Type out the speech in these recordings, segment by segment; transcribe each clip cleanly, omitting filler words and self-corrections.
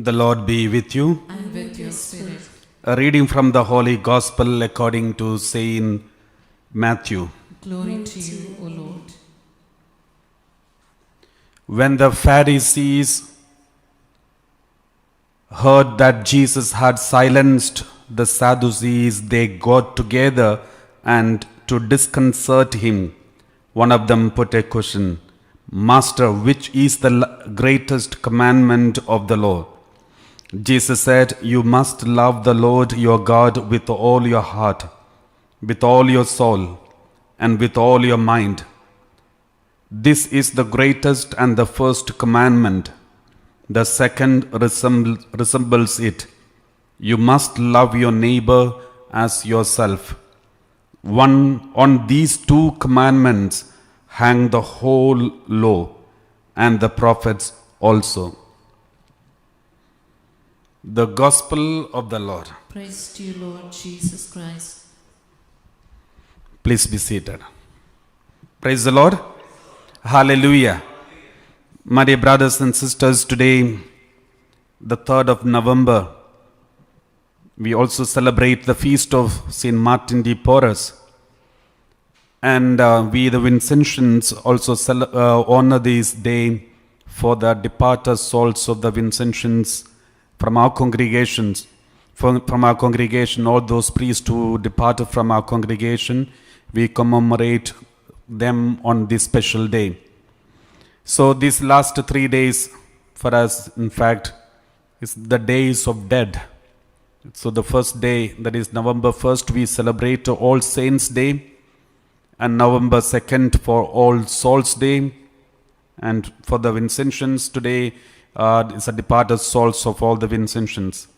The Lord be with you. And with your spirit. A reading from the Holy Gospel according to Saint Matthew. Glory to you, O Lord. When the Pharisees heard that Jesus had silenced the Sadducees, they got together and to disconcert him, one of them put a question, "Master, which is the greatest commandment of the law?" Jesus said, "You must love the Lord your God with all your heart, with all your soul, and with all your mind. This is the greatest and the first commandment. The second resembles it. You must love your neighbor as yourself. On these two commandments hang the whole law and the prophets also." The Gospel of the Lord. Praise to you, Lord Jesus Christ. Please be seated. Praise the Lord. Hallelujah. My dear brothers and sisters, today, the 3rd of November, we also celebrate the feast of St. Martin de Porres. And we, the Vincentians, also honor this day for the departed souls of the Vincentians from our congregations. From our congregation, all those priests who departed from our congregation, we commemorate them on this special day. So these last 3 days for us, in fact, is the days of dead. So the first day, that is November 1st, we celebrate All Saints Day, and November 2nd for All Souls Day, and for the Vincentians today is the departed souls of all the Vincentians.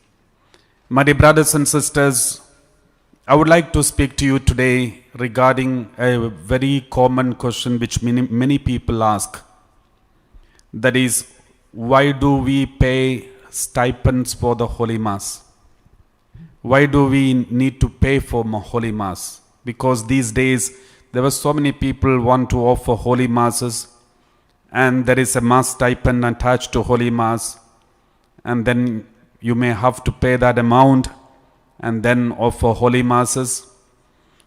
My dear brothers and sisters, I would like to speak to you today regarding a very common question which many people ask. That is, why do we pay stipends for the Holy Mass? Why do we need to pay for Holy Mass? Because these days there were so many people want to offer Holy Masses, and there is a Mass stipend attached to Holy Mass, and then you may have to pay that amount and then offer Holy Masses.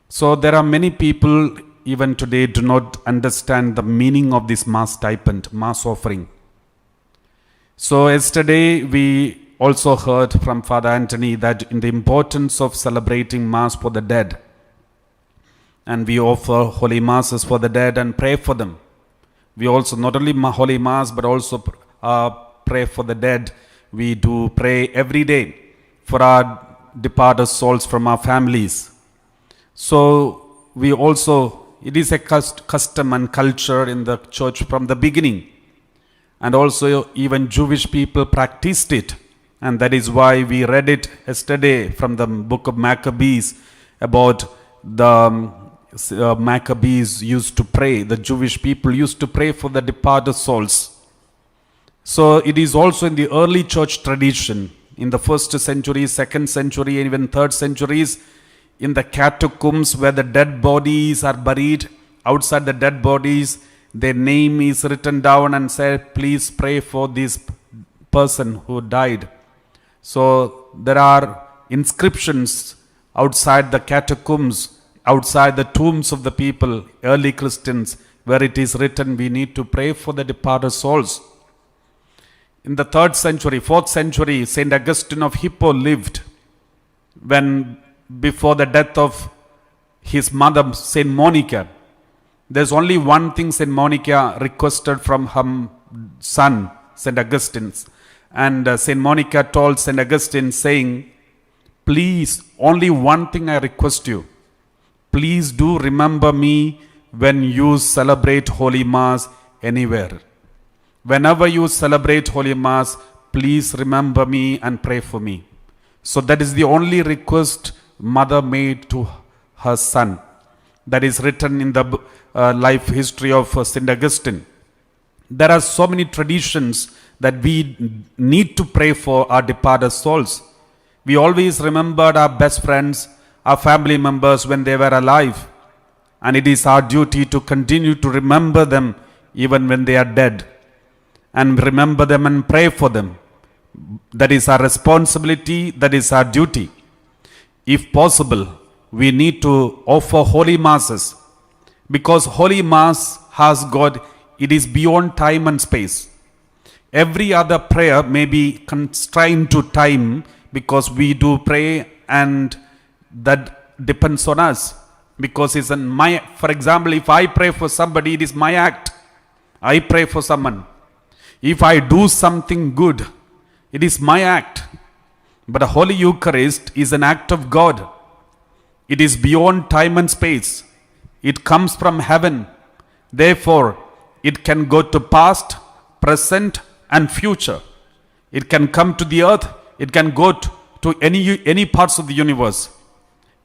So there are many people even today do not understand the meaning of this Mass stipend, Mass offering. So yesterday we also heard from Father Anthony that in the importance of celebrating Mass for the dead, and we offer Holy Masses for the dead and pray for them. We also not only Holy Mass but also pray for the dead. We do pray every day for our departed souls from our families. So we also, it is a custom and culture in the church from the beginning, and also even Jewish people practiced it, and that is why we read it yesterday from the book of Maccabees about the Maccabees used to pray, the Jewish people used to pray for the departed souls. So it is also in the early church tradition, in the 1st century, 2nd century, and even 3rd centuries, in the catacombs where the dead bodies are buried. Outside the dead bodies, their name is written down and said, "Please pray for this person who died." So there are inscriptions outside the catacombs, outside the tombs of the people, early Christians, where it is written, we need to pray for the departed souls. In the 3rd century, 4th century, St. Augustine of Hippo lived when, before the death of his mother, St. Monica, there's only one thing St. Monica requested from her son, St. Augustine. And St. Monica told St. Augustine, saying, "Please, only one thing I request you. Please do remember me when you celebrate Holy Mass anywhere. Whenever you celebrate Holy Mass, please remember me and pray for me." So that is the only request mother made to her son. That is written in the life history of St. Augustine. There are so many traditions that we need to pray for our departed souls. We always remembered our best friends, our family members when they were alive. And it is our duty to continue to remember them even when they are dead. And remember them and pray for them. That is our responsibility, that is our duty. If possible, we need to offer holy masses, because holy mass has got, it is beyond time and space. Every other prayer may be constrained to time because we do pray and that depends on us. Because it's in my, for example, if I pray for somebody, it is my act. I pray for someone. If I do something good, it is my act. But the Holy Eucharist is an act of God. It is beyond time and space. It comes from heaven. Therefore, it can go to past, present, and future. It can come to the earth. It can go to any parts of the universe.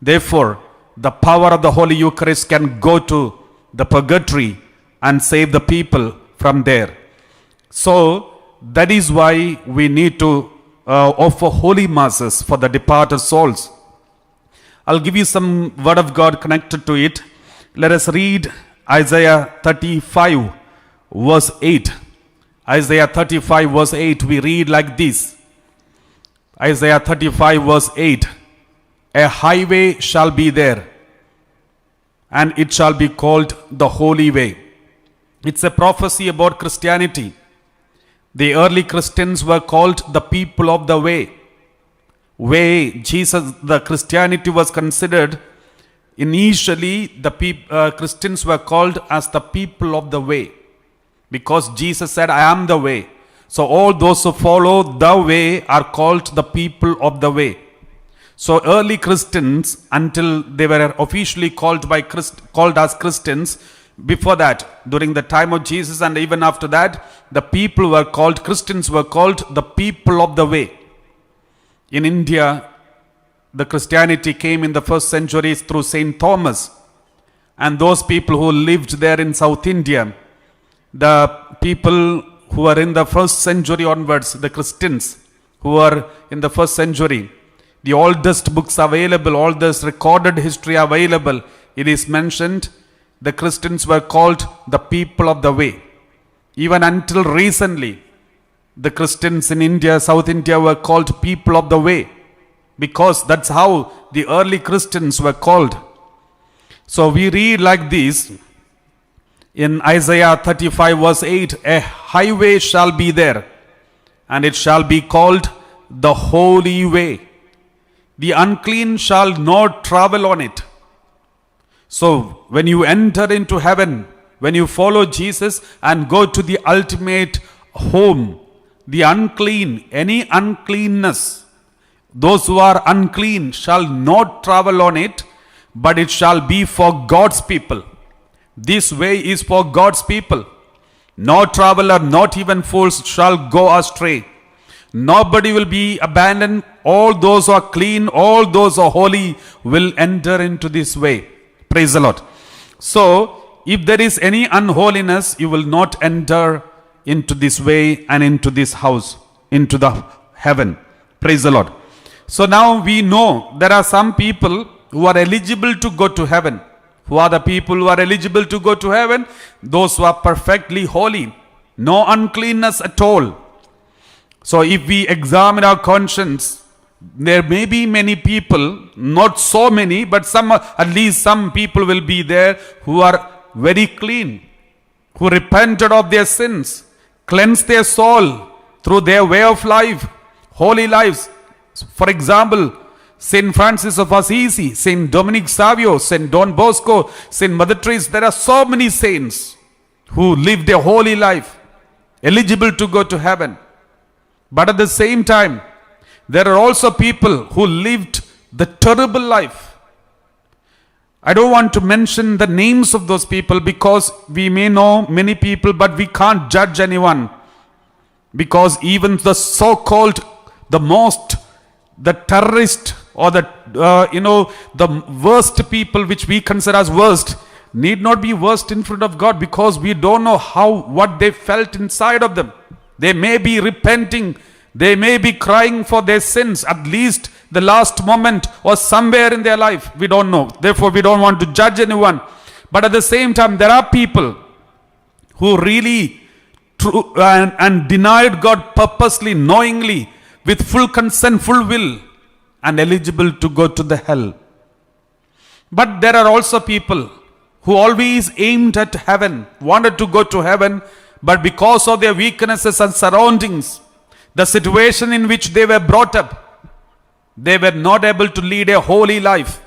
Therefore, the power of the Holy Eucharist can go to the purgatory and save the people from there. So, that is why we need to offer holy masses for the departed souls. I'll give you some word of God connected to it. Let us read Isaiah 35 verse 8. Isaiah 35 verse 8, we read like this. Isaiah 35 verse 8. A highway shall be there, and it shall be called the Holy Way. It's a prophecy about Christianity. The early Christians were called the people of the way. The Christianity was considered, initially the Christians were called as the people of the way. Because Jesus said, I am the way. So all those who follow the way are called the people of the way. So early Christians, until they were officially called as Christians, before that, during the time of Jesus and even after that, the people were called, Christians were called the people of the way. In India, the Christianity came in the first centuries through Saint Thomas. And those people who lived there in South India, the people who were in the first century onwards, the Christians who were in the first century, the oldest books available, oldest recorded history available, it is mentioned, the Christians were called the people of the way. Even until recently, the Christians in India, South India were called people of the way, because that's how the early Christians were called. So we read like this in Isaiah 35 verse 8, a highway shall be there, and it shall be called the Holy Way. The unclean shall not travel on it. So when you enter into heaven, when you follow Jesus and go to the ultimate home, the unclean, any uncleanness, those who are unclean shall not travel on it, but it shall be for God's people. This way is for God's people. No traveler, not even fools, shall go astray. Nobody will be abandoned. All those who are clean, all those who are holy will enter into this way. Praise the Lord. So, if there is any unholiness, you will not enter into this way and into this house, into the heaven. Praise the Lord. So now we know there are some people who are eligible to go to heaven. Who are the people who are eligible to go to heaven? Those who are perfectly holy. No uncleanness at all. So if we examine our conscience, there may be many people, not so many, but some, at least some people will be there who are very clean, who repented of their sins, cleansed their soul through their way of life, holy lives. For example, Saint Francis of Assisi, Saint Dominic Savio, Saint Don Bosco, Saint Mother Teresa. There are so many saints who lived a holy life, eligible to go to heaven. But at the same time, there are also people who lived the terrible life. I don't want to mention the names of those people because we may know many people, but we can't judge anyone. Because even the so-called, the terrorist or the worst people which we consider as worst need not be worst in front of God, because we don't know what they felt inside of them. They may be repenting. They may be crying for their sins, at least the last moment or somewhere in their life. We don't know. Therefore, we don't want to judge anyone. But at the same time, there are people who really and denied God purposely, knowingly, with full consent, full will, and eligible to go to the hell. But there are also people who always aimed at heaven, wanted to go to heaven, but because of their weaknesses and surroundings, the situation in which they were brought up, they were not able to lead a holy life,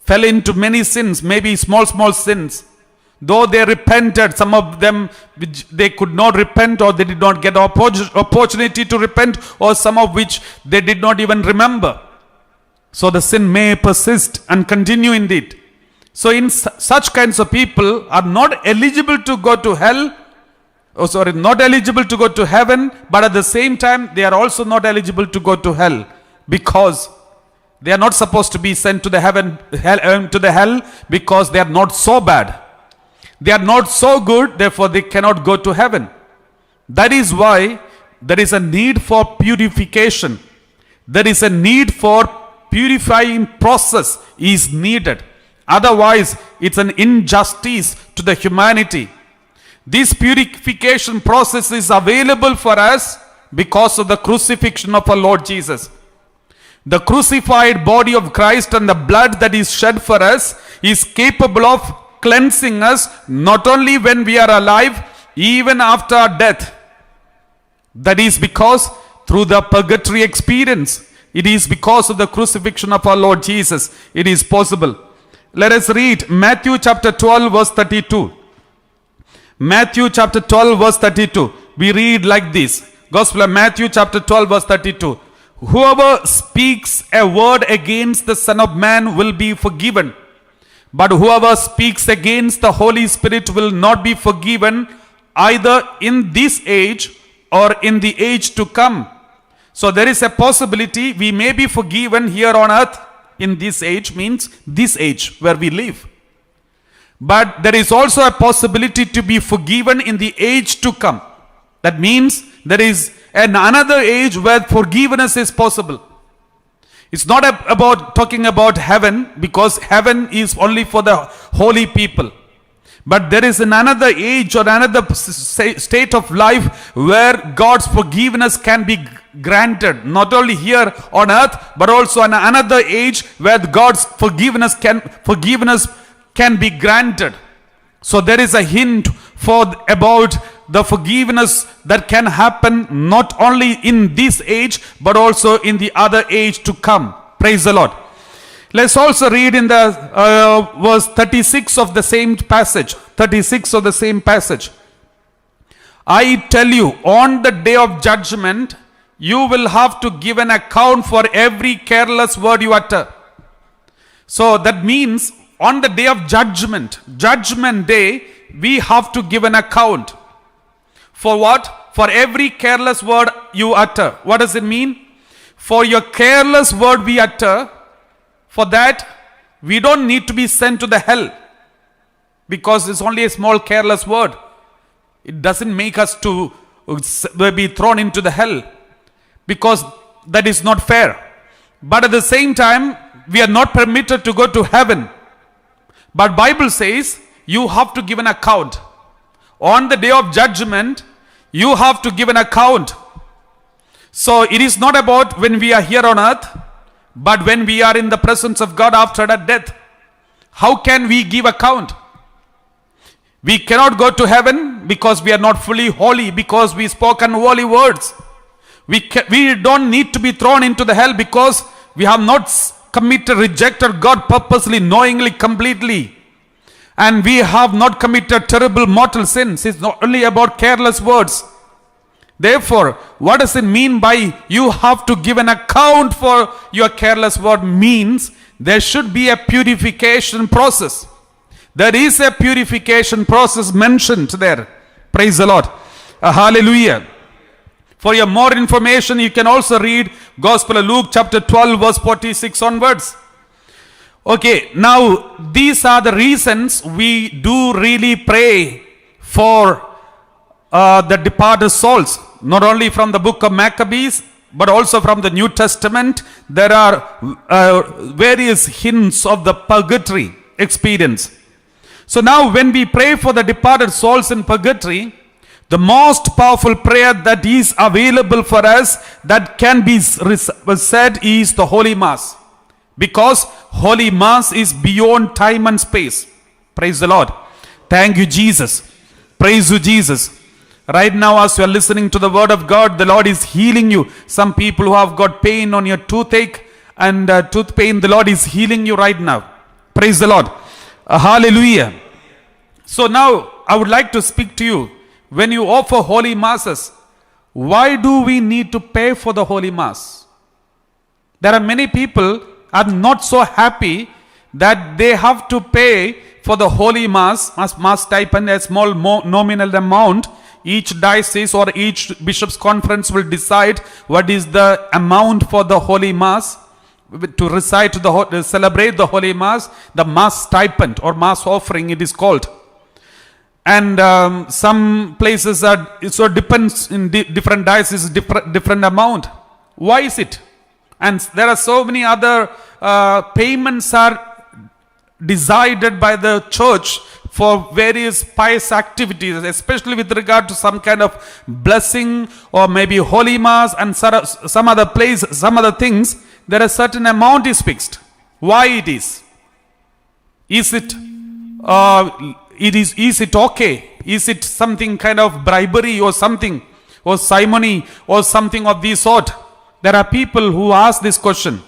fell into many sins, maybe small sins. Though they repented, some of them which they could not repent, or they did not get opportunity to repent, or some of which they did not even remember. So the sin may persist and continue indeed. So in such kinds of people are not eligible to go to hell, not eligible to go to heaven, but at the same time they are also not eligible to go to hell, because they are not supposed to be sent to the hell because they are not so bad. They are not so good, therefore they cannot go to heaven. That is why there is a need for purification. There is a need for purifying process is needed. Otherwise, it's an injustice to the humanity. This purification process is available for us because of the crucifixion of our Lord Jesus. The crucified body of Christ and the blood that is shed for us is capable of cleansing us not only when we are alive, even after our death. That is because through the purgatory experience, it is because of the crucifixion of our Lord Jesus, it is possible. Let us read Matthew chapter 12 verse 32. Matthew chapter 12 verse 32. We read like this. Gospel of Matthew chapter 12 verse 32. Whoever speaks a word against the Son of Man will be forgiven, but whoever speaks against the Holy Spirit will not be forgiven, either in this age or in the age to come. So there is a possibility we may be forgiven here on earth. In this age means this age where we live. But there is also a possibility to be forgiven in the age to come. That means there is another age where forgiveness is possible. It's not about talking about heaven, because heaven is only for the holy people. But there is another age or another state of life where God's forgiveness can be granted, not only here on earth, but also in another age where God's forgiveness can be granted. So there is a hint about the forgiveness that can happen not only in this age, but also in the other age to come. Praise the Lord. Let's also read in the verse 36 of the same passage. 36 of the same passage. I tell you, on the day of judgment, you will have to give an account for every careless word you utter. So that means on the day of judgment day, we have to give an account. For what? For every careless word you utter. What does it mean? For your careless word we utter, for that we don't need to be sent to the hell, because it's only a small careless word. It doesn't make us to be thrown into the hell, because that is not fair. But at the same time, we are not permitted to go to heaven. But Bible says you have to give an account. On the day of judgment, you have to give an account. So it is not about when we are here on earth, but when we are in the presence of God after our death. How can we give account? We cannot go to heaven because we are not fully holy, because we spoke unholy words. We don't need to be thrown into the hell because we have not rejected God purposely, knowingly, completely. And we have not committed terrible mortal sins. It's not only about careless words. Therefore, what does it mean by you have to give an account for your careless word? Means there should be a purification process. There is a purification process mentioned there. Praise the Lord. Hallelujah. For your more information, you can also read Gospel of Luke chapter 12 verse 46 onwards. Okay, now these are the reasons we do really pray for the departed souls. Not only from the book of Maccabees, but also from the New Testament. There are various hints of the purgatory experience. So now when we pray for the departed souls in purgatory, The most powerful prayer that is available for us that can be said is the Holy Mass. Because Holy Mass is beyond time and space. Praise the Lord. Thank you, Jesus. Praise you, Jesus. Right now, as you are listening to the word of God, the Lord is healing you. Some people who have got pain on your toothache and tooth pain, the Lord is healing you right now. Praise the Lord. Hallelujah. So now, I would like to speak to you. When you offer holy masses, why do we need to pay for the holy mass? There are many people are not so happy that they have to pay for the holy mass type and a small nominal amount. Each diocese or each bishop's conference will decide what is the amount for the holy mass to recite to celebrate the holy mass. The mass stipend or mass offering, it is called. And some places so depends in different dioceses, different amount. Why is it? And there are so many other payments are decided by the church for various pious activities, especially with regard to some kind of blessing or maybe holy mass and some other place, some other things. There a certain amount is fixed. Why it is? Is it is it okay? Is it something kind of bribery or something, or simony or something of this sort? There are people who ask this question.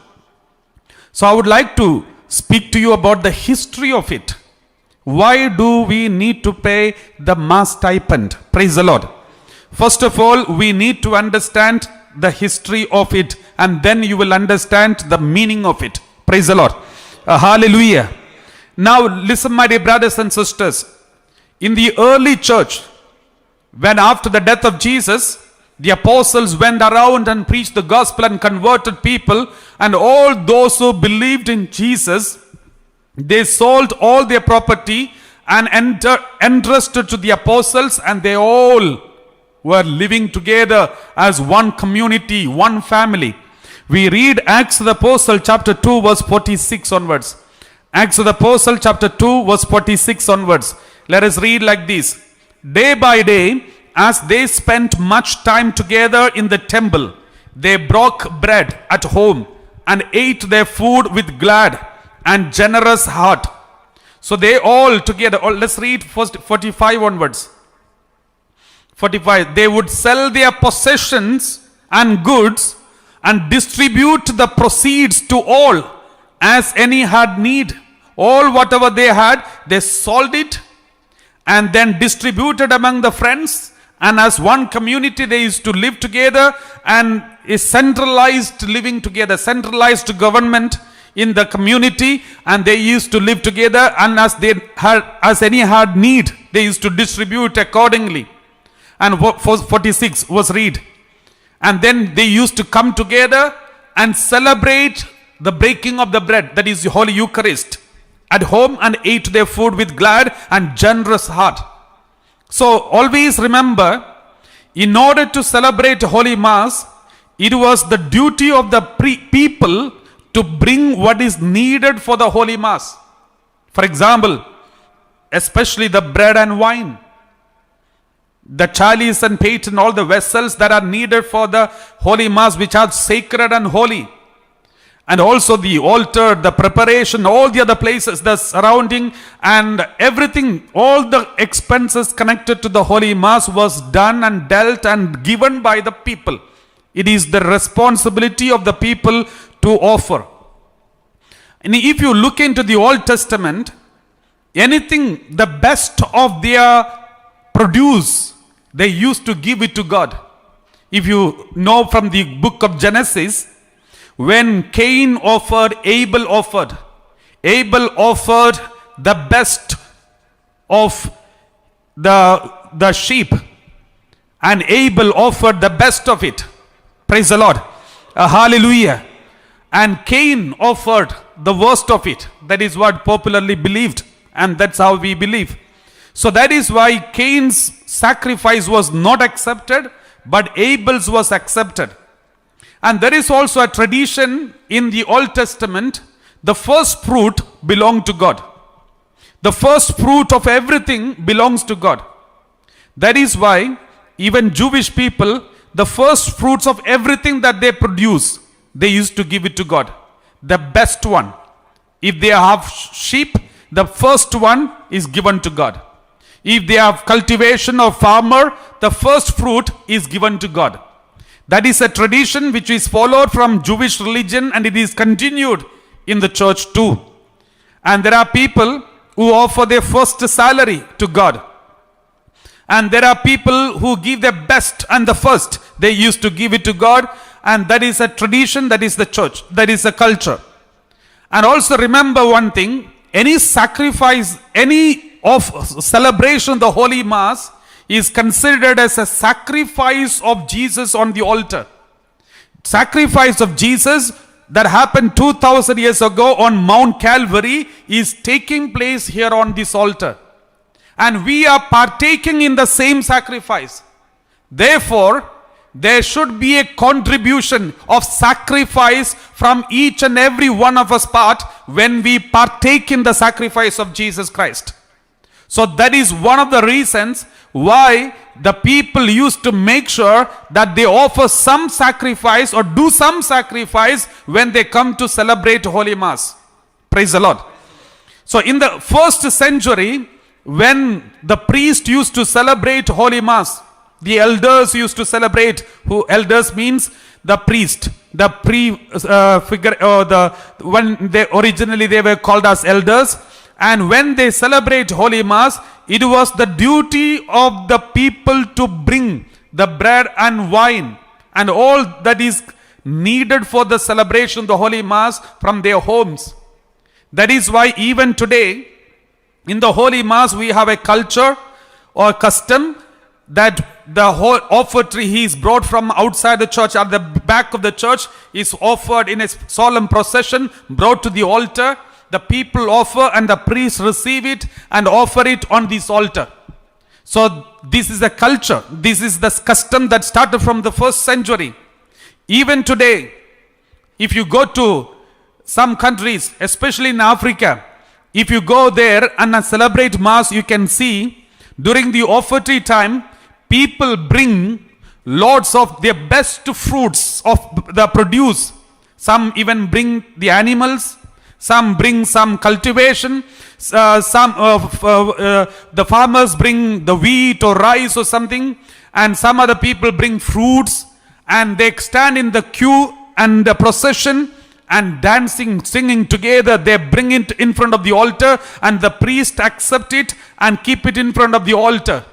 So I would like to speak to you about the history of it. Why do we need to pay the mass stipend? Praise the Lord. First of all, we need to understand the history of it, and then you will understand the meaning of it. Praise the Lord. Hallelujah. Now listen, my dear brothers and sisters. In the early church, when after the death of Jesus, the apostles went around and preached the gospel and converted people, and all those who believed in Jesus, they sold all their property and entrusted to the apostles, and they all were living together as one community, one family. We read Acts of the Apostle chapter 2 verse 46 onwards. Acts of the Apostle chapter 2 verse 46 onwards. Let us read like this. Day by day, as they spent much time together in the temple, they broke bread at home and ate their food with glad and generous heart. So they all together, let's read first 45 onwards. 45. They would sell their possessions and goods and distribute the proceeds to all as any had need. All whatever they had, they sold it and then distributed among the friends, and as one community they used to live together, and a centralized living together, centralized government in the community, and they used to live together, and as any had need, they used to distribute accordingly. And 46 was read. And then they used to come together and celebrate the breaking of the bread, that is the Holy Eucharist, at home, and ate their food with glad and generous heart. So always remember, in order to celebrate Holy Mass, it was the duty of the people to bring what is needed for the Holy Mass. For example, especially the bread and wine, the chalice and paten, all the vessels that are needed for the Holy Mass, which are sacred and holy. And also the altar, the preparation, all the other places, the surrounding and everything, all the expenses connected to the Holy Mass was done and dealt and given by the people. It is the responsibility of the people to offer. And if you look into the Old Testament, anything, the best of their produce, they used to give it to God. If you know from the book of Genesis, when Cain offered, Abel offered. Abel offered the best of the sheep, and Abel offered the best of it. Praise the Lord. Hallelujah. And Cain offered the worst of it. That is what popularly believed, and that's how we believe. So that is why Cain's sacrifice was not accepted, but Abel's was accepted. And there is also a tradition in the Old Testament, the first fruit belonged to God. The first fruit of everything belongs to God. That is why even Jewish people, the first fruits of everything that they produce, they used to give it to God. The best one. If they have sheep, the first one is given to God. If they have cultivation or farmer, the first fruit is given to God. That is a tradition which is followed from Jewish religion, and it is continued in the church too. And there are people who offer their first salary to God. And there are people who give their best and the first. They used to give it to God. And that is a tradition, that is the church, that is the culture. And also remember one thing, any sacrifice, any of celebration of the Holy Mass is considered as a sacrifice of Jesus on the altar. Sacrifice of Jesus that happened 2000 years ago on Mount Calvary is taking place here on this altar. And we are partaking in the same sacrifice. Therefore, there should be a contribution of sacrifice from each and every one of us part when we partake in the sacrifice of Jesus Christ. So that is one of the reasons why the people used to make sure that they offer some sacrifice or do some sacrifice when they come to celebrate Holy Mass. Praise the Lord. So in the first century, when the priest used to celebrate Holy Mass, the elders used to celebrate. Who elders means the priest, the figure, or when they originally they were called as elders. And when they celebrate Holy Mass, it was the duty of the people to bring the bread and wine and all that is needed for the celebration of the Holy Mass from their homes. That is why even today, in the Holy Mass, we have a culture or custom that the whole offertory is brought from outside the church, at the back of the church, is offered in a solemn procession, brought to the altar. The people offer and the priests receive it and offer it on this altar. So this is a culture. This is the custom that started from the first century. Even today, if you go to some countries, especially in Africa, if you go there and celebrate Mass, you can see during the offertory time, people bring lots of their best fruits of the produce. Some even bring the animals. Some bring some cultivation. The farmers bring the wheat or rice or something. And some other people bring fruits. And they stand in the queue and the procession and dancing, singing together. They bring it in front of the altar, and the priest accept it and keep it in front of the altar.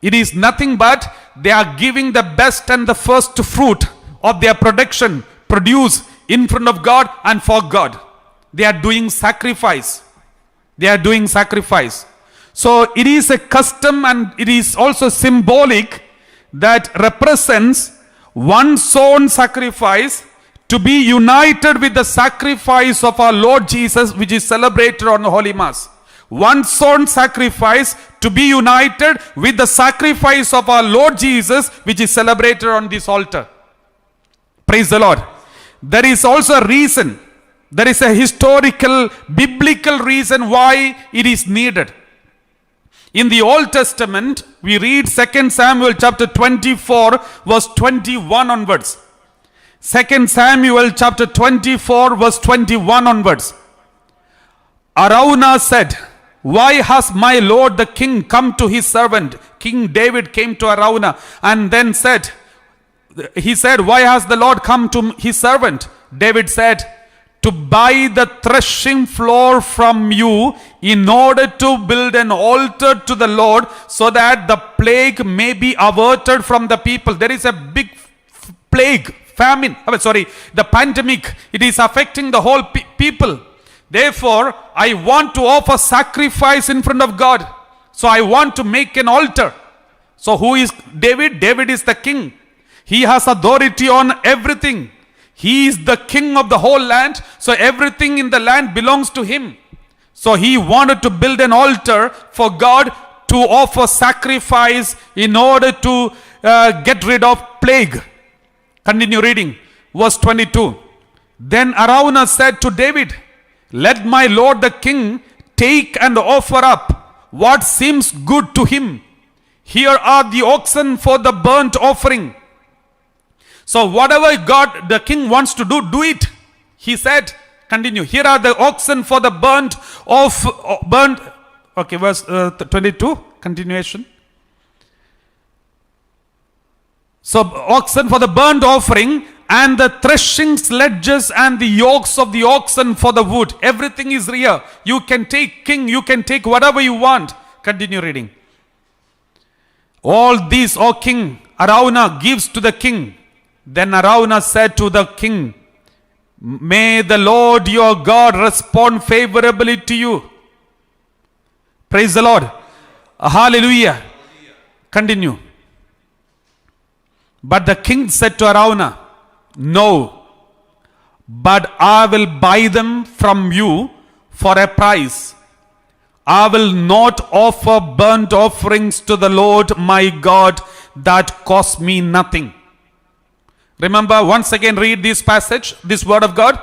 It is nothing but they are giving the best and the first fruit of their production, produce in front of God and for God. They are doing sacrifice. They are doing sacrifice. So it is a custom, and it is also symbolic that represents one's own sacrifice to be united with the sacrifice of our Lord Jesus, which is celebrated on the Holy Mass. One's own sacrifice to be united with the sacrifice of our Lord Jesus, which is celebrated on this altar. Praise the Lord. There is also a reason. There is a historical, biblical reason why it is needed. In the Old Testament, we read 2 Samuel chapter 24, verse 21 onwards. 2 Samuel chapter 24, verse 21 onwards. Araunah said, "Why has my lord the king come to his servant?" King David came to Araunah and then said, he said, "Why has the Lord come to his servant?" David said, "To buy the threshing floor from you in order to build an altar to the Lord, so that the plague may be averted from the people." There is a big plague, famine, the pandemic. It is affecting the whole people. Therefore, I want to offer sacrifice in front of God. So I want to make an altar. So who is David? David is the king. He has authority on everything. He is the king of the whole land. So everything in the land belongs to him. So he wanted to build an altar for God to offer sacrifice in order to get rid of plague. Continue reading. Verse 22. Then Araunah said to David, "Let my lord the king take and offer up what seems good to him." Here are the oxen for the burnt offering. So whatever God, the king wants to do, do it. He said, continue. Here are the oxen for the okay, verse 22, continuation. So oxen for the burnt offering, and the threshing sledges and the yokes of the oxen for the wood. Everything is here. You can take, king, you can take whatever you want. Continue reading. All these, O king, Araunah gives to the king. Then Araunah said to the king, may the Lord your God respond favorably to you. Praise the Lord. Hallelujah. Continue. But the king said to Araunah, no, but I will buy them from you for a price. I will not offer burnt offerings to the Lord my God that cost me nothing. Remember, once again read this passage, this word of God.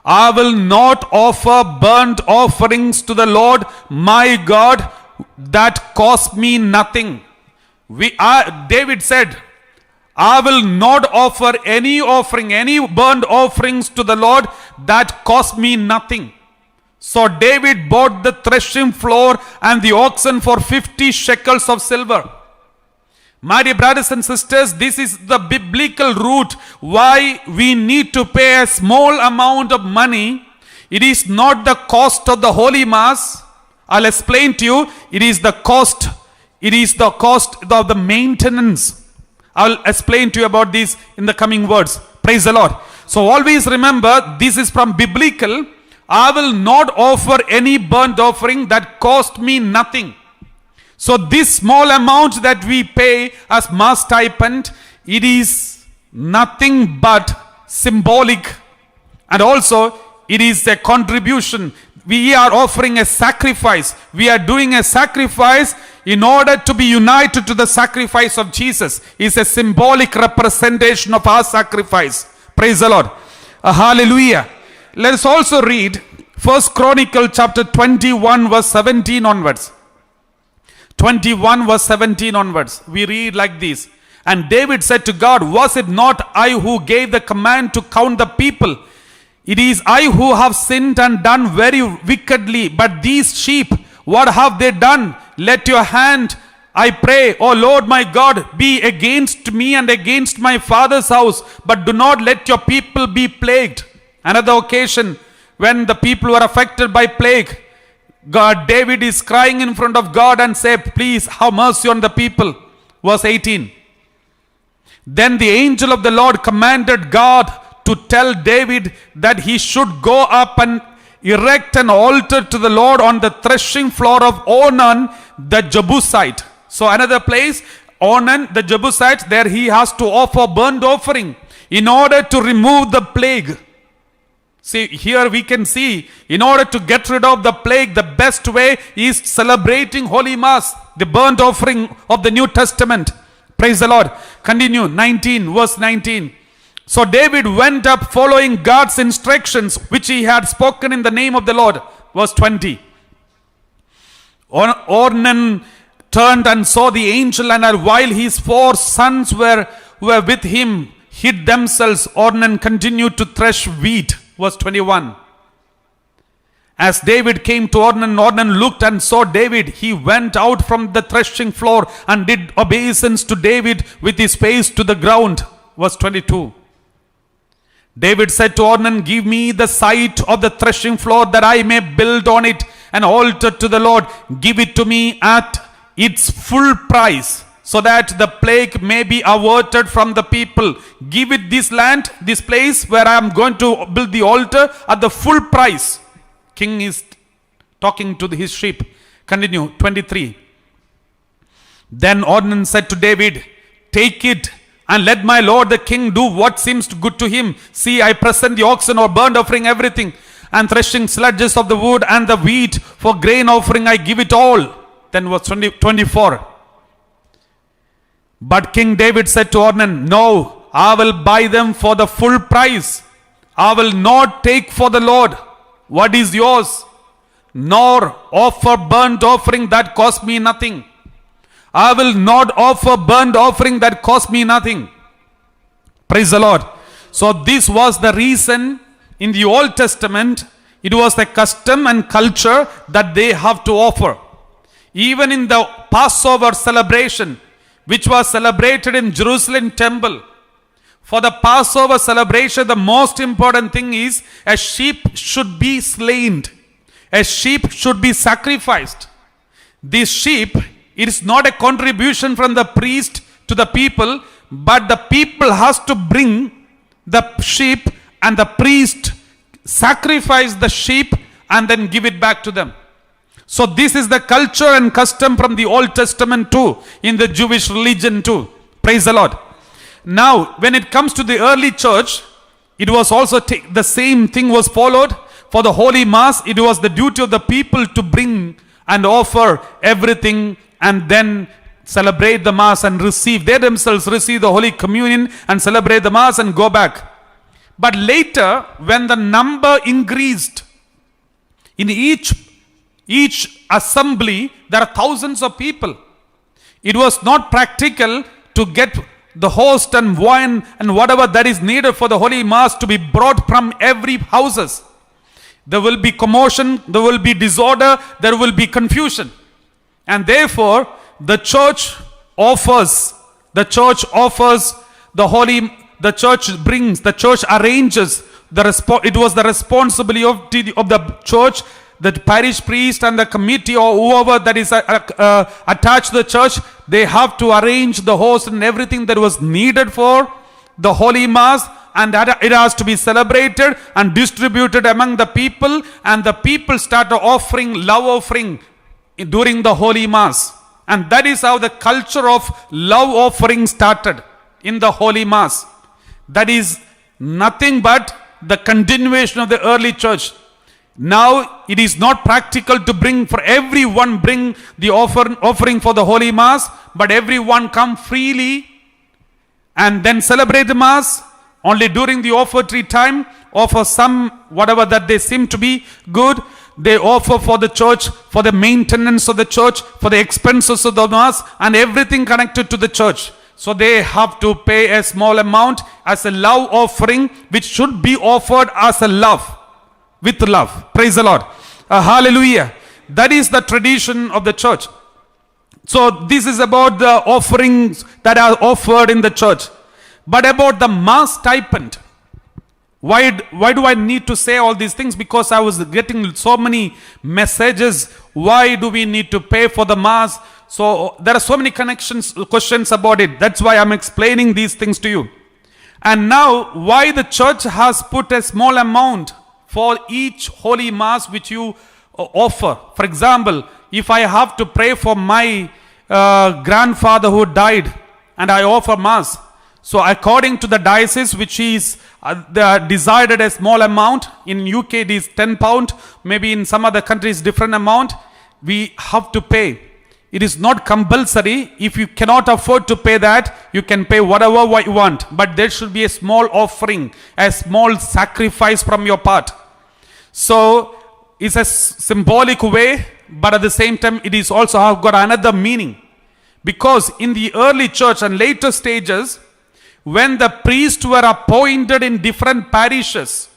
I will not offer burnt offerings to the Lord my God that cost me nothing. David said, I will not offer any offering, any burnt offerings to the Lord that cost me nothing. So David bought the threshing floor and the oxen for 50 shekels of silver. My dear brothers and sisters, this is the biblical route why we need to pay a small amount of money. It is not the cost of the Holy Mass. I'll explain to you. It is the cost. It is the cost of the maintenance. I'll explain to you about this in the coming words. Praise the Lord. So always remember, this is from biblical. I will not offer any burnt offering that cost me nothing. So this small amount that we pay as mass stipend, it is nothing but symbolic, and also it is a contribution. We are offering a sacrifice. We are doing a sacrifice in order to be united to the sacrifice of Jesus. It's a symbolic representation of our sacrifice. Praise the Lord. Hallelujah. Let us also read 1 Chronicle chapter 21 verse 17 onwards. 21 verse 17 onwards. We read like this. And David said to God, was it not I who gave the command to count the people? It is I who have sinned and done very wickedly. But these sheep, what have they done? Let your hand, I pray, O Lord my God, be against me and against my father's house, but do not let your people be plagued. Another occasion when the people were affected by plague, David is crying in front of God and say, please have mercy on the people. Verse 18. Then the angel of the Lord commanded God to tell David that he should go up and erect an altar to the Lord on the threshing floor of Ornan the Jebusite. So another place, Ornan the Jebusite, there he has to offer burnt offering in order to remove the plague. See, here we can see, in order to get rid of the plague, the best way is celebrating Holy Mass, the burnt offering of the New Testament. Praise the Lord. Continue, 19, verse 19. So David went up following God's instructions, which he had spoken in the name of the Lord. Verse 20. Ornan turned and saw the angel, and while his 4 sons were with him, hid themselves. Ornan continued to thresh wheat. Verse 21. As David came to Ornan, Ornan looked and saw David. He went out from the threshing floor and did obeisance to David with his face to the ground. Verse 22. David said to Ornan, give me the site of the threshing floor that I may build on it an altar to the Lord. Give it to me at its full price, so that the plague may be averted from the people. Give it this land, this place where I am going to build the altar at the full price. King is talking to his sheep. Continue, 23. Then Ornan said to David, take it and let my lord the king do what seems good to him. See, I present the oxen or burnt offering, everything, and threshing sledges of the wood and the wheat for grain offering, I give it all. Then verse 24. But King David said to Ornan, no, I will buy them for the full price. I will not take for the Lord what is yours, nor offer burnt offering that cost me nothing. I will not offer burnt offering that cost me nothing. Praise the Lord. So this was the reason in the Old Testament, it was a custom and culture that they have to offer. Even in the Passover celebration, which was celebrated in Jerusalem temple, for the Passover celebration, the most important thing is a sheep should be slain. A sheep should be sacrificed. This sheep, it is not a contribution from the priest to the people, but the people has to bring the sheep and the priest sacrifice the sheep and then give it back to them. So this is the culture and custom from the Old Testament too, in the Jewish religion too. Praise the Lord. Now, when it comes to the early church, it was also the same thing was followed. For the Holy Mass, it was the duty of the people to bring and offer everything and then celebrate the Mass and receive. They themselves receive the Holy Communion and celebrate the Mass and go back. But later, when the number increased, in each assembly, there are thousands of people. It was not practical to get the host and wine and whatever that is needed for the Holy Mass to be brought from every houses. There will be commotion, there will be disorder, there will be confusion. And therefore, the church offers the church arranges it was the responsibility of the church, the parish priest and the committee or whoever that is attached to the church. They have to arrange the host and everything that was needed for the Holy Mass, and it has to be celebrated and distributed among the people, and the people start offering love offering during the Holy Mass. And that is how the culture of love offering started in the Holy Mass. That is nothing but the continuation of the early church. Now it is not practical to bring the offering for the Holy Mass, but everyone come freely and then celebrate the Mass. Only during the offertory time, offer some whatever that they seem to be good. They offer for the church, for the maintenance of the church, for the expenses of the Mass and everything connected to the church. So they have to pay a small amount as a love offering, which should be offered as a love, with love. Praise the Lord. Hallelujah. That is the tradition of the church. So this is about the offerings that are offered in the church. But about the Mass stipend, why do I need to say all these things? Because I was getting so many messages. Why do we need to pay for the Mass? So there are so many questions about it. That's why I'm explaining these things to you. And now, why the church has put a small amount for each Holy Mass which you offer. For example, if I have to pray for my grandfather who died and I offer Mass, so according to the diocese, which is decided a small amount, in UK it is £10, maybe in some other countries different amount, we have to pay. It is not compulsory. If you cannot afford to pay that, you can pay whatever you want. But there should be a small offering, a small sacrifice from your part. So it's a symbolic way, but at the same time it is also have got another meaning. Because in the early church and later stages, when the priests were appointed in different parishes,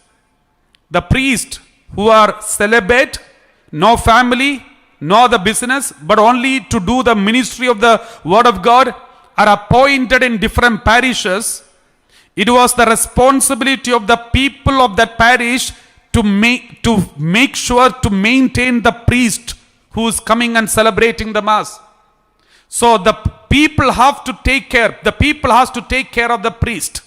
the priests who are celibate, no family, no other business, but only to do the ministry of the Word of God, are appointed in different parishes. It was the responsibility of the people of that parish to make sure to maintain the priest who is coming and celebrating the Mass. So the people have to take care. The people has to take care of the priest.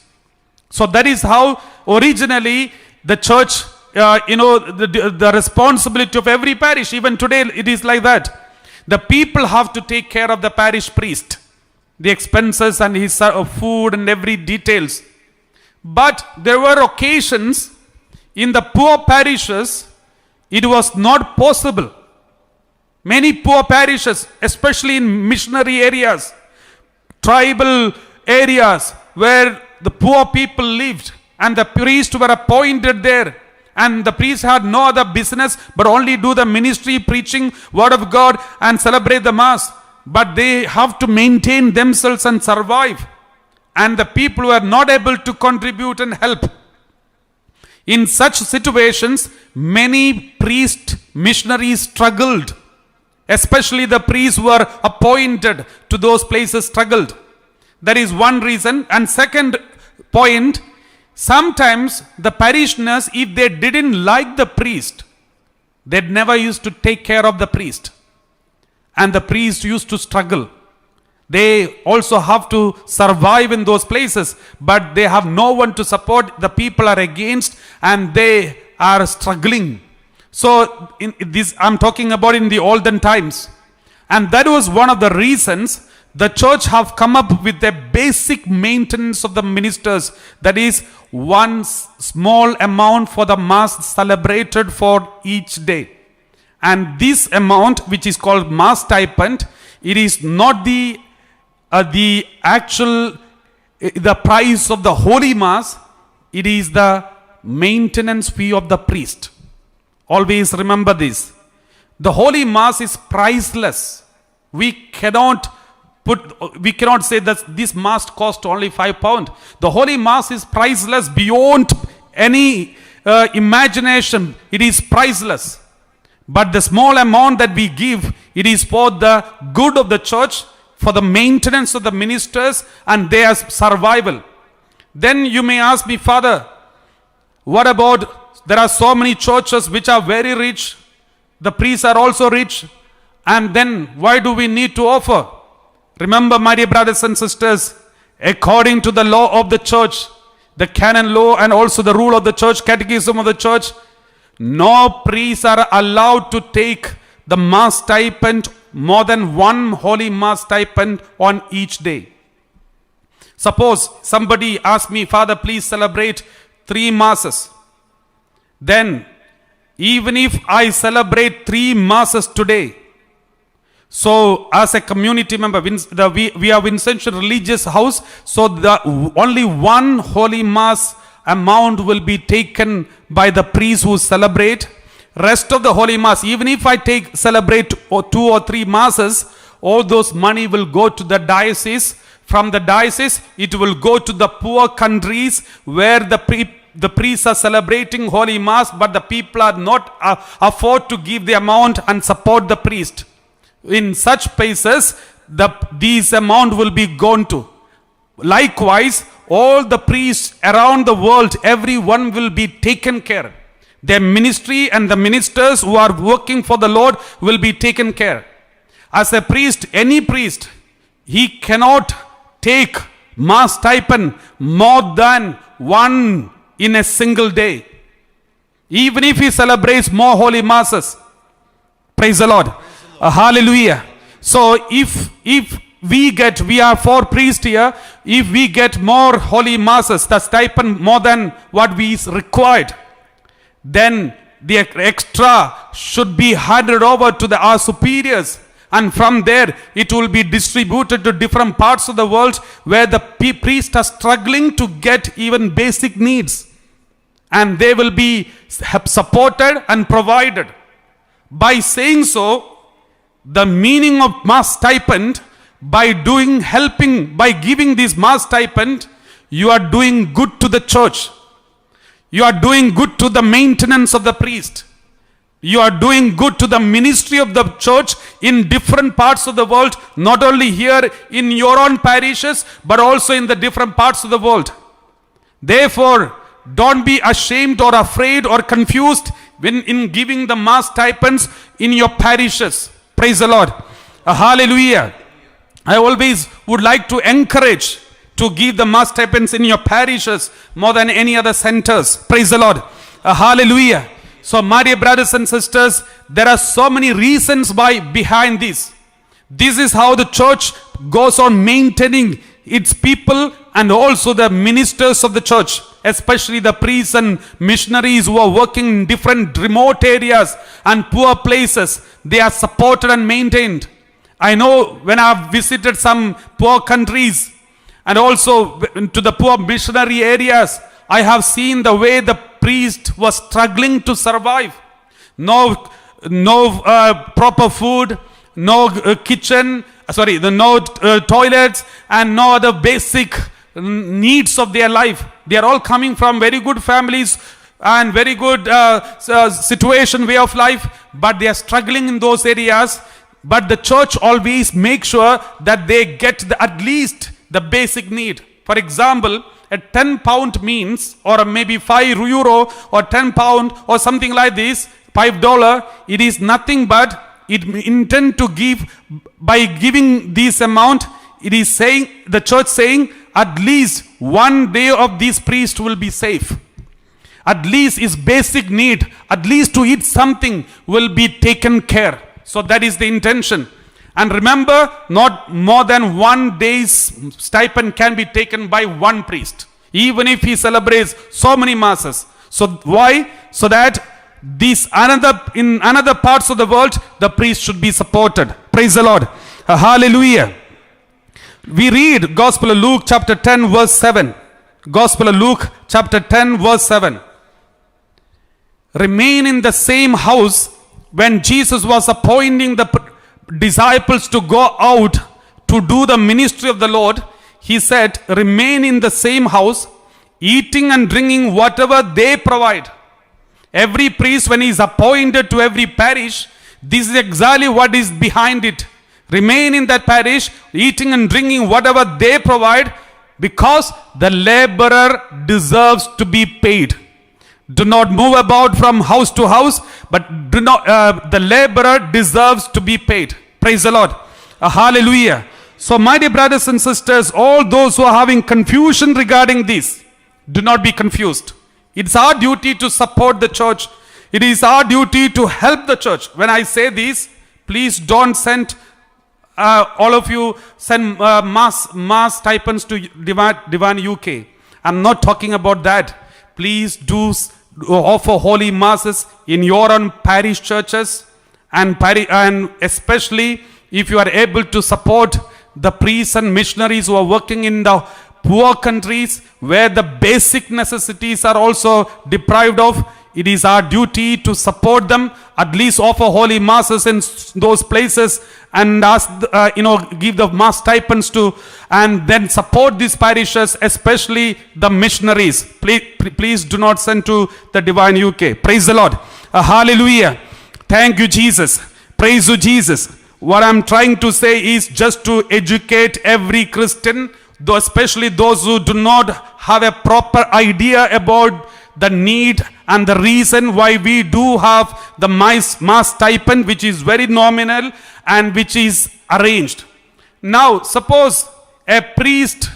So that is how originally the church, the responsibility of every parish. Even today it is like that. The people have to take care of the parish priest, the expenses and his food and every details. But there were occasions in the poor parishes, it was not possible. Many poor parishes, especially in missionary areas, tribal areas where the poor people lived, and the priests were appointed there, and the priests had no other business but only do the ministry, preaching Word of God and celebrate the Mass. but they have to maintain themselves and survive. And the people who are not able to contribute and help. In such situations, many priest missionaries struggled. Especially the priests who are appointed to those places struggled. That is one reason. And second point, sometimes the parishioners, if they didn't like the priest, they never used to take care of the priest. And the priest used to struggle. They also have to survive in those places, but they have no one to support. The people are against and they are struggling. So in this, I'm talking about in the olden times. And that was one of the reasons the church have come up with a basic maintenance of the ministers. That is one small amount for the mass celebrated for each day. And this amount, which is called mass stipend, it is not the actual the price of the holy mass. It is the maintenance fee of the priest. Always remember this. The holy mass is priceless. We cannot say that this mass cost only £5. The holy mass is priceless beyond any imagination. It is priceless. But the small amount that we give, it is for the good of the church, for the maintenance of the ministers and their survival. Then you may ask me, Father, what about, there are so many churches which are very rich, the priests are also rich, and then why do we need to offer? Remember, my dear brothers and sisters, according to the law of the church, the canon law and also the rule of the church, catechism of the church, no priests are allowed to take the mass stipend more than one holy mass stipend on each day. Suppose somebody asks me, Father, please celebrate 3 masses. Then, even if I celebrate 3 masses today, so as a community member, we are Vincentian Religious House, so only one holy mass amount will be taken by the priests who celebrate. Rest of the holy mass, even if I celebrate 2 or 3 masses, all those money will go to the diocese. From the diocese, it will go to the poor countries where the priests are celebrating holy mass, but the people are not afford to give the amount and support the priest. In such places, these amount will be gone to. Likewise, all the priests around the world, everyone will be taken care. Their ministry and the ministers who are working for the Lord will be taken care. As a priest, any priest, he cannot take mass stipend more than one in a single day. Even if he celebrates more holy masses. Praise the Lord. Hallelujah. So if we are 4 priests here, if we get more holy masses, the stipend more than what we is required, then the extra should be handed over to our superiors, and from there it will be distributed to different parts of the world where the priests are struggling to get even basic needs, and they will be supported and provided. By saying so, the meaning of mass stipend, by giving this mass stipend, you are doing good to the church. You are doing good to the maintenance of the priest. You are doing good to the ministry of the church in different parts of the world, not only here in your own parishes, but also in the different parts of the world. Therefore, don't be ashamed or afraid or confused when in giving the mass stipends in your parishes. Praise the Lord. Hallelujah. I always would like to encourage to give the mass stipends in your parishes more than any other centers. Praise the Lord. Hallelujah. So, my dear brothers and sisters, there are so many reasons behind this. This is how the church goes on maintaining its people and also the ministers of the church, especially the priests and missionaries who are working in different remote areas and poor places. They are supported and maintained. I know when I have visited some poor countries and also to the poor missionary areas, I have seen the way the priest was struggling to survive. No proper food, no kitchen, no toilets and no other basic needs of their life. They are all coming from very good families and very good situation, way of life, but they are struggling in those areas. But the church always makes sure that they get at least the basic need. For example, a 10 pound means, or maybe 5 euro or 10 pound or something like this, $5, it is nothing but it intend to give. By giving this amount, it is saying, the church saying, at least one day of this priest will be safe. At least his basic need, at least to eat something, will be taken care. So that is the intention. And remember, not more than 1 day's stipend can be taken by one priest, even if he celebrates so many masses. So why? So that in another parts of the world, the priest should be supported. Praise the Lord. Hallelujah. We read Gospel of Luke chapter 10 verse 7. Gospel of Luke chapter 10 verse 7. Remain in the same house. When Jesus was appointing the disciples to go out to do the ministry of the Lord, he said, remain in the same house, eating and drinking whatever they provide. Every priest, when he is appointed to every parish, this is exactly what is behind it. Remain in that parish, eating and drinking whatever they provide, because the laborer deserves to be paid. Do not move about from house to house, but the laborer deserves to be paid. Praise the Lord. Hallelujah. So my dear brothers and sisters, all those who are having confusion regarding this, do not be confused. It's our duty to support the church. It is our duty to help the church. When I say this, please don't send, all of you send mass stipends to Divine UK. I'm not talking about that. Please do offer holy masses in your own parish churches, and especially if you are able to support the priests and missionaries who are working in the poor countries where the basic necessities are also deprived of. It is our duty to support them, at least offer holy masses in those places, and ask, give the mass stipends to, and then support these parishes, especially the missionaries. Please do not send to the Divine UK. Praise the Lord. Hallelujah. Thank you, Jesus. Praise you, Jesus. What I'm trying to say is just to educate every Christian, though especially those who do not have a proper idea about the need and the reason why we do have the mass stipend, which is very nominal and which is arranged. Now, suppose a priest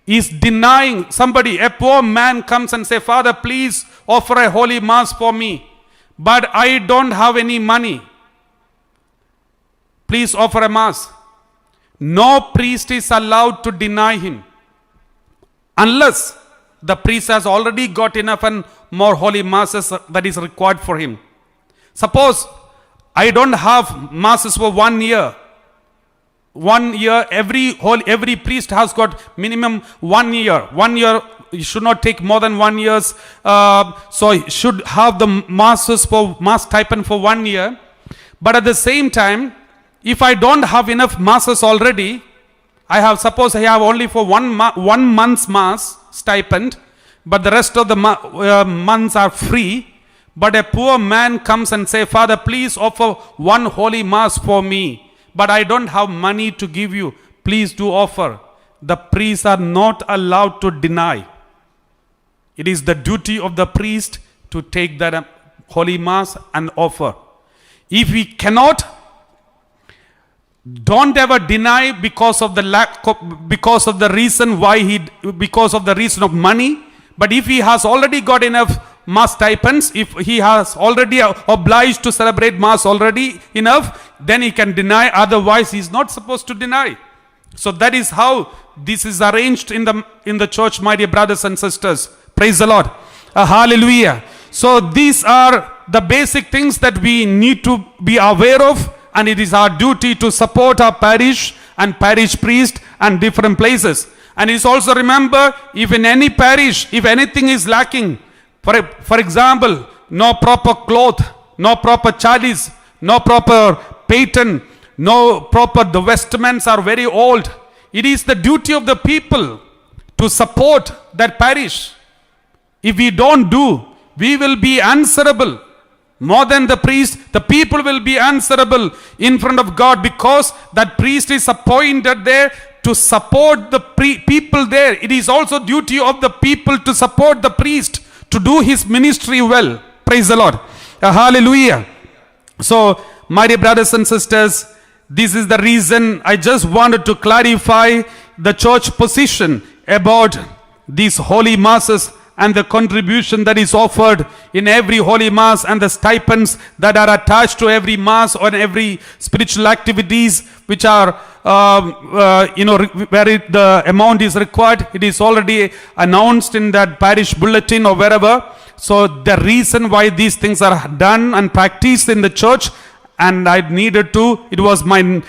is denying somebody, a poor man comes and say, Father, please offer a holy mass for me, but I don't have any money. Please offer a mass. No priest is allowed to deny him unless the priest has already got enough and more holy masses that is required for him. Suppose I don't have masses for 1 year. 1 year, every priest has got minimum 1 year. 1 year, you should not take more than 1 year's. So you should have the mass stipend for 1 year. But at the same time, if I don't have enough masses already, suppose I have only for 1 month's mass stipend, but the rest of the months are free. But a poor man comes and say, Father, please offer 1 holy mass for me, but I don't have money to give you. Please do offer. The priests are not allowed to deny. It is the duty of the priest to take that holy mass and offer. If we cannot, don't ever deny because of the because of the reason of money. But if he has already got enough mass stipends, if he has already obliged to celebrate mass already enough, then he can deny. Otherwise, he is not supposed to deny. So that is how this is arranged in the church, my dear brothers and sisters. Praise the Lord. Hallelujah. So these are the basic things that we need to be aware of. And it is our duty to support our parish and parish priest and different places. And it's also, remember, if in any parish, if anything is lacking, for example, no proper cloth, no proper chalice, no proper paten, no proper, the vestments are very old. It is the duty of the people to support that parish. If we don't do, we will be answerable. More than the priest, the people will be answerable in front of God, because that priest is appointed there to support the people there. It is also duty of the people to support the priest to do his ministry well. Praise the Lord. Hallelujah. So, my dear brothers and sisters, this is the reason I just wanted to clarify the church position about these holy masses and the contribution that is offered in every holy mass, and the stipends that are attached to every mass or every spiritual activities which are where the amount is required. It is already announced in that parish bulletin or wherever. So the reason why these things are done and practiced in the church, and I needed to, it was my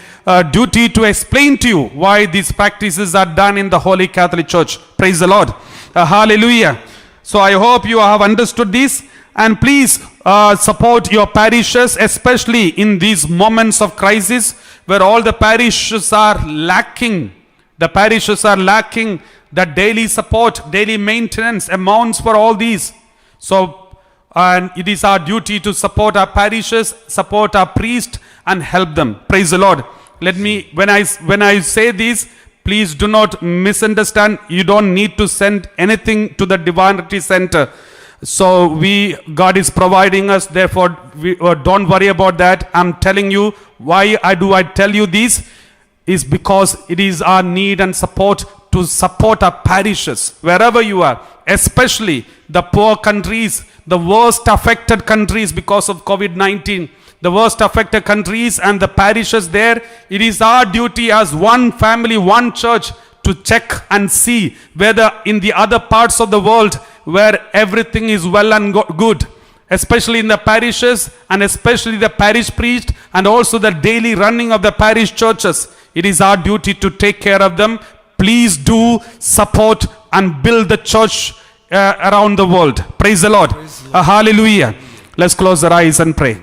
duty to explain to you why these practices are done in the Holy Catholic Church. Praise the Lord. Hallelujah. So I hope you have understood this, and please support your parishes, especially in these moments of crisis where all the parishes are lacking. The parishes are lacking the daily support, daily maintenance amounts for all these. So and it is our duty to support our parishes, support our priests, and help them. Praise the Lord. Let me, when I say this, please do not misunderstand. You don't need to send anything to the Divinity Center. So God is providing us. Therefore, don't worry about that. I'm telling you why I tell you this is because it is our need and support to support our parishes wherever you are, especially the poor countries, the worst affected countries because of COVID-19. The worst affected countries and the parishes there, it is our duty as one family, one church, to check and see whether in the other parts of the world where everything is well and good, especially in the parishes and especially the parish priest and also the daily running of the parish churches, it is our duty to take care of them. Please do support and build the church around the world. Praise the Lord. Hallelujah. Let's close our eyes and pray.